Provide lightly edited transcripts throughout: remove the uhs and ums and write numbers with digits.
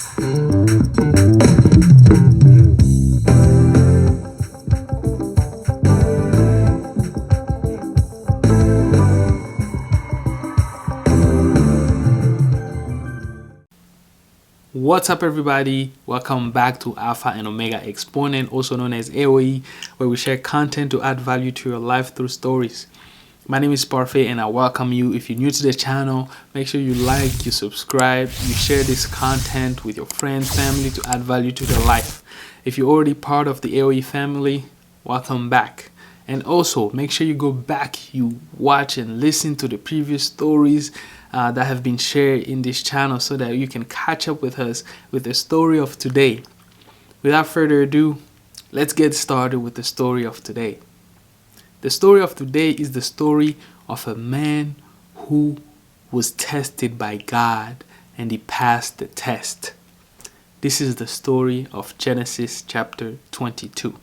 What's up, everybody? Welcome back to Alpha and Omega Exponent, also known as AOE, where we share content to add value to your life through stories. My name is Parfait and I welcome you. If you're new to the channel, make sure you like, you subscribe, you share this content with your friends, family to add value to their life. If you're already part of the AOE family, welcome back. And also make sure you go back, you watch and listen to the previous stories that have been shared in this channel so that you can catch up with us with the story of today. Without further ado, let's get started with the story of today. The story of today is the story of a man who was tested by God and he passed the test. This is the story of Genesis chapter 22.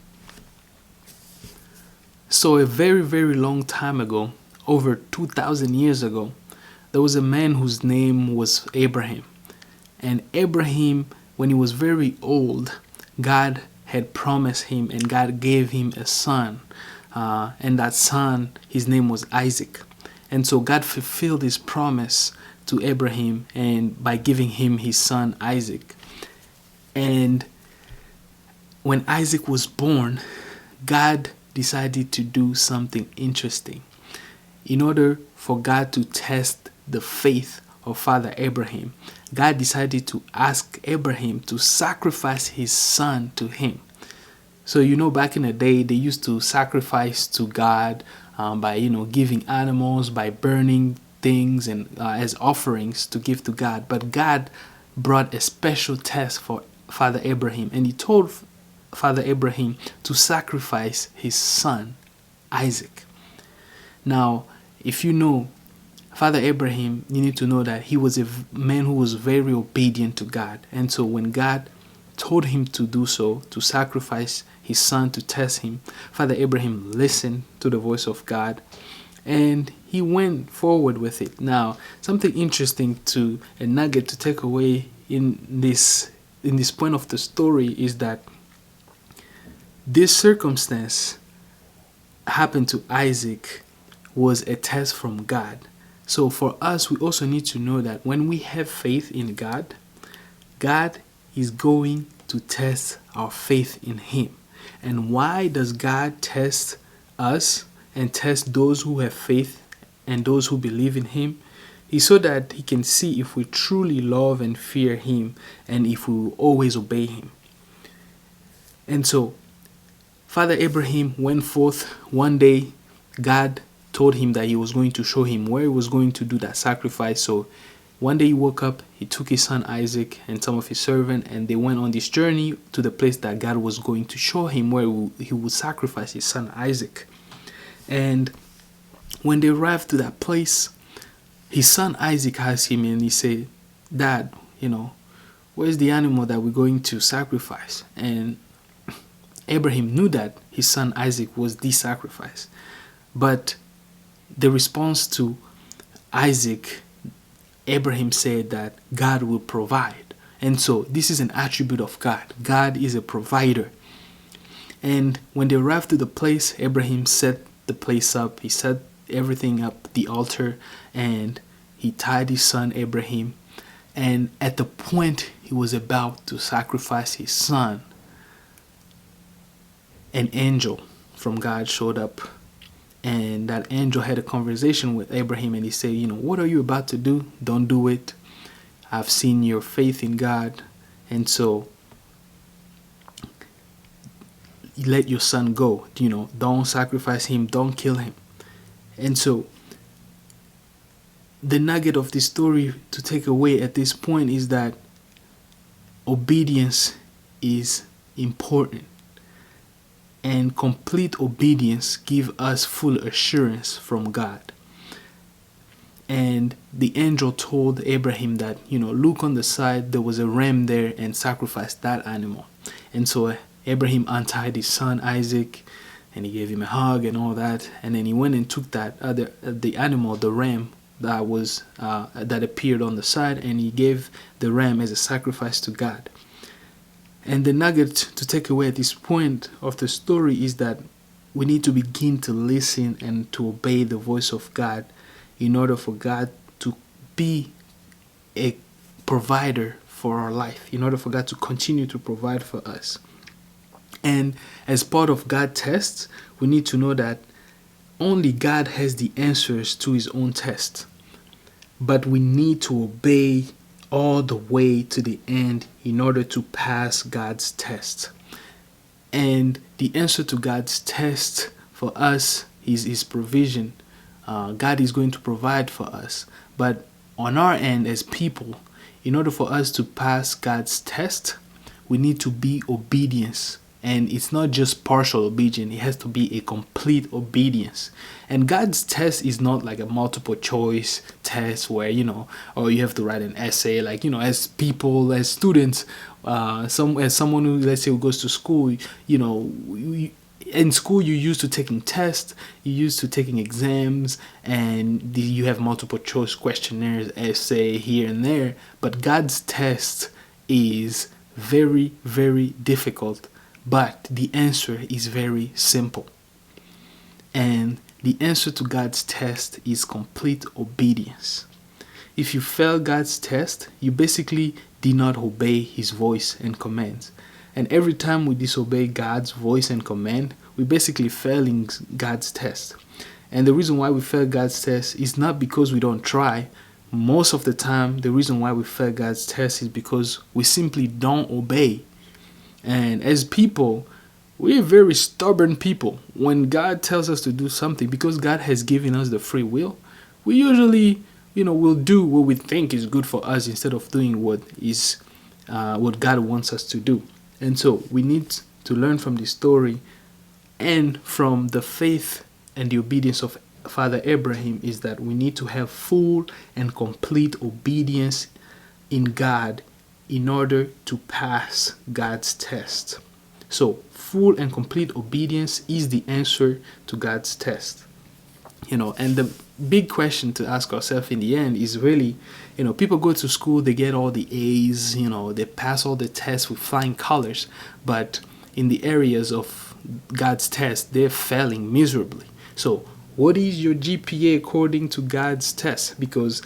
So a very, very long time ago, over 2,000 years ago, there was a man whose name was Abraham. And Abraham, when he was very old, God had promised him and God gave him a son. And that son, his name was Isaac. And so God fulfilled his promise to Abraham and by giving him his son Isaac. And when Isaac was born, God decided to do something interesting. In order for God to test the faith of Father Abraham, God decided to ask Abraham to sacrifice his son to him. So, back in the day, they used to sacrifice to God by, giving animals, by burning things and as offerings to give to God. But God brought a special test for Father Abraham, and he told Father Abraham to sacrifice his son, Isaac. Now, if you know Father Abraham, you need to know that he was a man who was very obedient to God. And so when God told him to do so, to sacrifice his son to test him, Father Abraham listened to the voice of God and he went forward with it. Now, something interesting a nugget to take away in this point of the story is that this circumstance happened to Isaac was a test from God. So for us, we also need to know that when we have faith in God, God is going to test our faith in Him. And why does God test us and test those who have faith and those who believe in Him? It's so that He can see if we truly love and fear Him and if we will always obey Him. And so Father Abraham went forth one day. God told him that he was going to show him where he was going to do that sacrifice. So one day he woke up, he took his son Isaac and some of his servants, and they went on this journey to the place that God was going to show him where he would sacrifice his son Isaac. And when they arrived to that place, his son Isaac asked him and he said, "Dad, where's the animal that we're going to sacrifice?" And Abraham knew that his son Isaac was the sacrifice. But the response to Isaac, Abraham said that God will provide. And so this is an attribute of God. God is a provider. And when they arrived to the place, Abraham set the place up. He set everything up, the altar, and he tied his son Abraham. And at the point he was about to sacrifice his son, an angel from God showed up. And that angel had a conversation with Abraham and he said, "What are you about to do? Don't do it. I've seen your faith in God. And so let your son go. Don't sacrifice him. Don't kill him." And so the nugget of this story to take away at this point is that obedience is important. And complete obedience gives us full assurance from God. And the angel told Abraham that, look on the side, there was a ram there, and sacrifice that animal. And so Abraham untied his son Isaac and he gave him a hug and all that. And then he went and took the animal, the ram, that appeared on the side, and he gave the ram as a sacrifice to God. And the nugget to take away at this point of the story is that we need to begin to listen and to obey the voice of God in order for God to be a provider for our life, in order for God to continue to provide for us. And as part of God's tests, we need to know that only God has the answers to his own test. But we need to obey all the way to the end in order to pass God's test. And the answer to God's test for us is his provision. God is going to provide for us. But on our end as people, in order for us to pass God's test, we need to be obedience. And it's not just partial obedience, it has to be a complete obedience. And God's test is not like a multiple choice test where, or you have to write an essay. Like, as people, as students, as someone who, let's say, who goes to school, in school you're used to taking tests, you're used to taking exams, and you have multiple choice questionnaires, essay here and there. But God's test is very, very difficult. But the answer is very simple. And the answer to God's test is complete obedience. If you fail God's test, you basically did not obey his voice and commands. And every time we disobey God's voice and command, we basically failing God's test. And the reason why we fail God's test is not because we don't try. Most of the time, the reason why we fail God's test is because we simply don't obey. And as people, we're very stubborn people. When God tells us to do something, because God has given us the free will, we usually, will do what we think is good for us instead of doing what God wants us to do. And so we need to learn from this story and from the faith and the obedience of Father Abraham is that we need to have full and complete obedience in God in order to pass God's test. So, full and complete obedience is the answer to God's test. And the big question to ask ourselves in the end is really, people go to school, they get all the A's, they pass all the tests with flying colors, but in the areas of God's test, they're failing miserably. So, what is your GPA according to God's test? Because,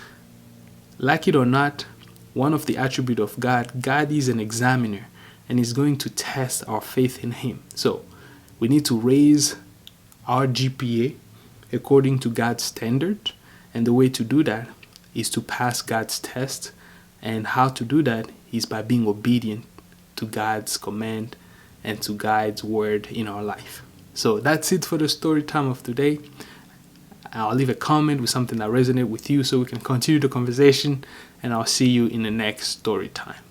like it or not, one of the attributes of God is an examiner, and is going to test our faith in him. So we need to raise our GPA according to God's standard, and the way to do that is to pass God's test. And how to do that is by being obedient to God's command and to God's word in our life. So that's it for the story time of today. I'll leave a comment with something that resonates with you so we can continue the conversation, and I'll see you in the next story time.